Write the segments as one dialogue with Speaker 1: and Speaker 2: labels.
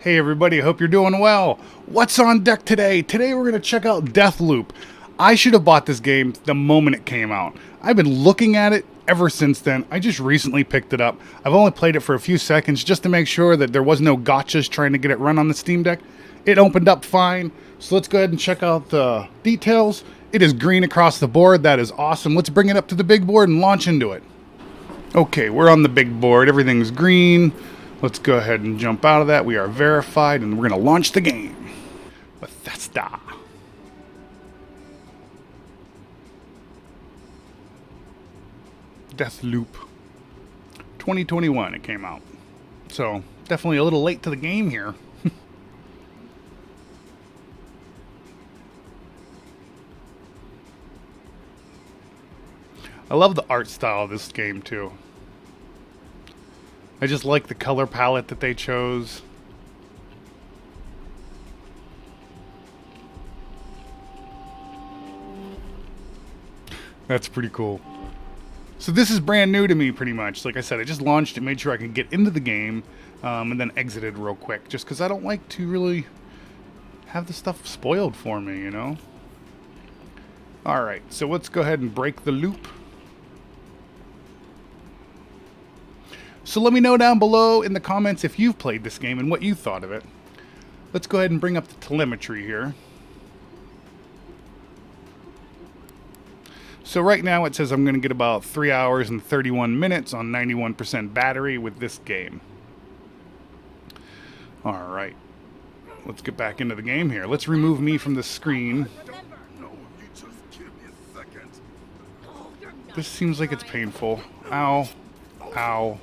Speaker 1: Hey everybody, I hope you're doing well. What's on deck today? Today we're going to check out DeathLoop. I should have bought this game the moment it came out. I've been looking at it ever since then. I just recently picked it up. I've only played it for a few seconds just to make sure that there was no gotchas trying to get it run on the Steam Deck. It opened up fine, so let's go ahead and check out the details. It is green across the board. That is awesome. Let's bring it up to the big board and launch into it. Okay, we're on the big board. Everything's green. Let's go ahead and jump out of that. We are verified, and we're going to launch the game. Bethesda. DeathLoop. 2021 it came out. So, definitely a little late to the game here. I love the art style of this game, too. I just like the color palette that they chose. That's pretty cool. So this is brand new to me, pretty much. Like I said, I just launched it, made sure I could get into the game, and then exited real quick, just because I don't like to really have the stuff spoiled for me, you know? Alright, so let's go ahead and break the loop. So let me know down below in the comments if you've played this game and what you thought of it. Let's go ahead and bring up the telemetry here. So right now it says I'm going to get about 3 hours and 31 minutes on 91% battery with this game. Alright. Let's get back into the game here. Let's remove me from the screen. This seems like it's painful. Ow. Ow.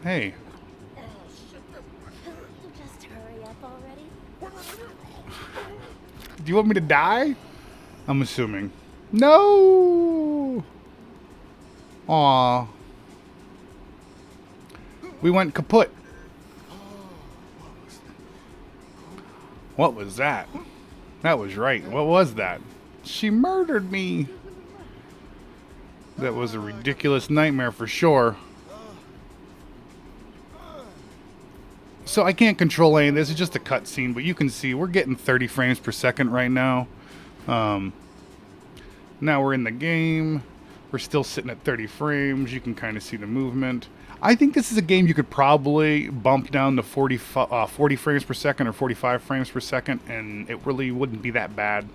Speaker 1: Hey.
Speaker 2: Just hurry up already.
Speaker 1: Do you want me to die? I'm assuming. No! Aw. We went kaput. What was that? That was right. What was that? She murdered me. That was a ridiculous nightmare for sure. So I can't control any of this. It's just a cutscene, but you can see we're getting 30 frames per second right now. Now we're in the game. We're still sitting at 30 frames. You can kind of see the movement. I think this is a game you could probably bump down to 40 frames per second or 45 frames per second, and it really wouldn't be that bad.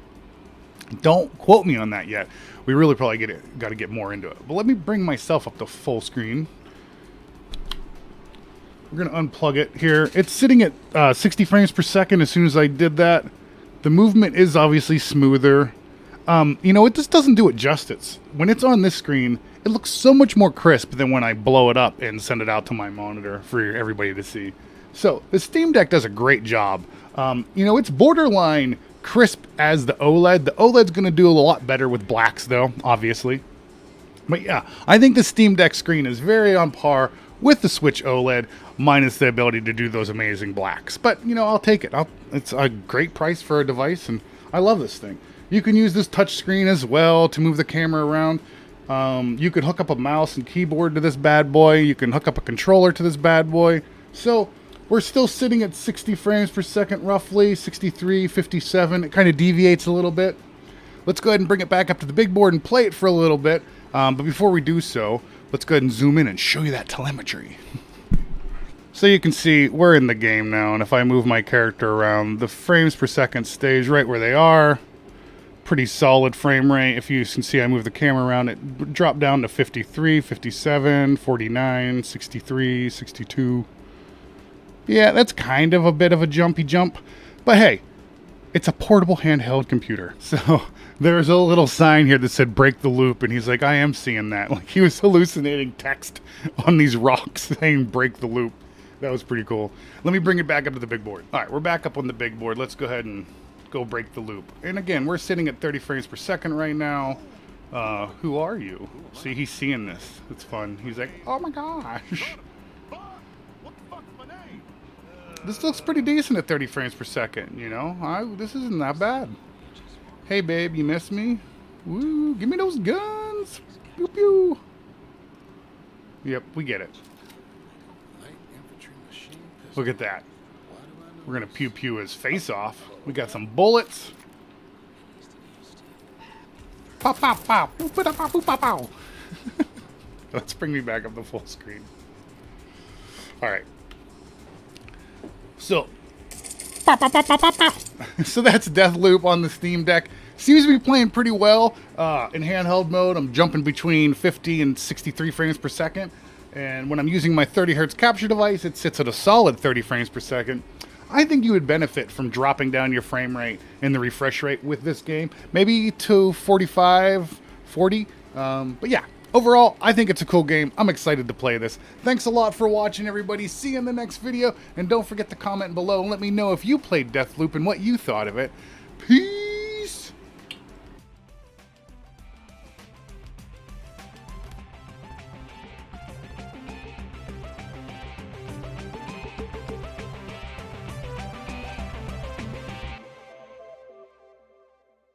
Speaker 1: Don't quote me on that yet. We really probably got to get more into it. But let me bring myself up to full screen. We're going to unplug it here. It's sitting at 60 frames per second as soon as I did that. The movement is obviously smoother. You know, it just doesn't do it justice. When it's on this screen, it looks so much more crisp than when I blow it up and send it out to my monitor for everybody to see. So, the Steam Deck does a great job. You know, it's borderline crisp as the OLED. The OLED's going to do a lot better with blacks, though, obviously. But yeah, I think the Steam Deck screen is very on par with the Switch OLED, minus the ability to do those amazing blacks. But, you know, I'll take it. It's a great price for a device, and I love this thing. You can use this touch screen as well to move the camera around. You could hook up a mouse and keyboard to this bad boy. You can hook up a controller to this bad boy. So, we're still sitting at 60 frames per second, roughly. 63, 57. It kind of deviates a little bit. Let's go ahead and bring it back up to the big board and play it for a little bit. But before we do so, let's go ahead and zoom in and show you that telemetry. So you can see we're in the game now, and if I move my character around, the frames per second stays right where they are. Pretty solid frame rate. If you can see I move the camera around, it dropped down to 53, 57, 49, 63, 62. Yeah, that's kind of a bit of a jumpy jump. But hey, it's a portable handheld computer. So there's a little sign here that said break the loop, and he's like, I am seeing that. Like he was hallucinating text on these rocks saying break the loop. That was pretty cool. Let me bring it back up to the big board. All right, we're back up on the big board. Let's go ahead and go break the loop. And again, we're sitting at 30 frames per second right now. Who are you? See, he's seeing this. It's fun. He's like, oh my gosh. This looks pretty decent at 30 frames per second, you know? This isn't that bad. Hey, babe, you miss me? Woo, give me those guns. Pew, pew. Yep, we get it. Look at that. We're going to pew-pew his face off. We got some bullets. Pop, pop, pop. Boop, ba, da, pop, boop, pow, pow. Let's bring me back up the full screen. All right. So, so that's DeathLoop on the Steam Deck. Seems to be playing pretty well in handheld mode. I'm jumping between 50 and 63 frames per second. And when I'm using my 30 hertz capture device, it sits at a solid 30 frames per second. I think you would benefit from dropping down your frame rate and the refresh rate with this game. Maybe to 45, 40. But yeah, overall, I think it's a cool game. I'm excited to play this. Thanks a lot for watching, everybody. See you in the next video. And don't forget to comment below and let me know if you played DeathLoop and what you thought of it. Peace!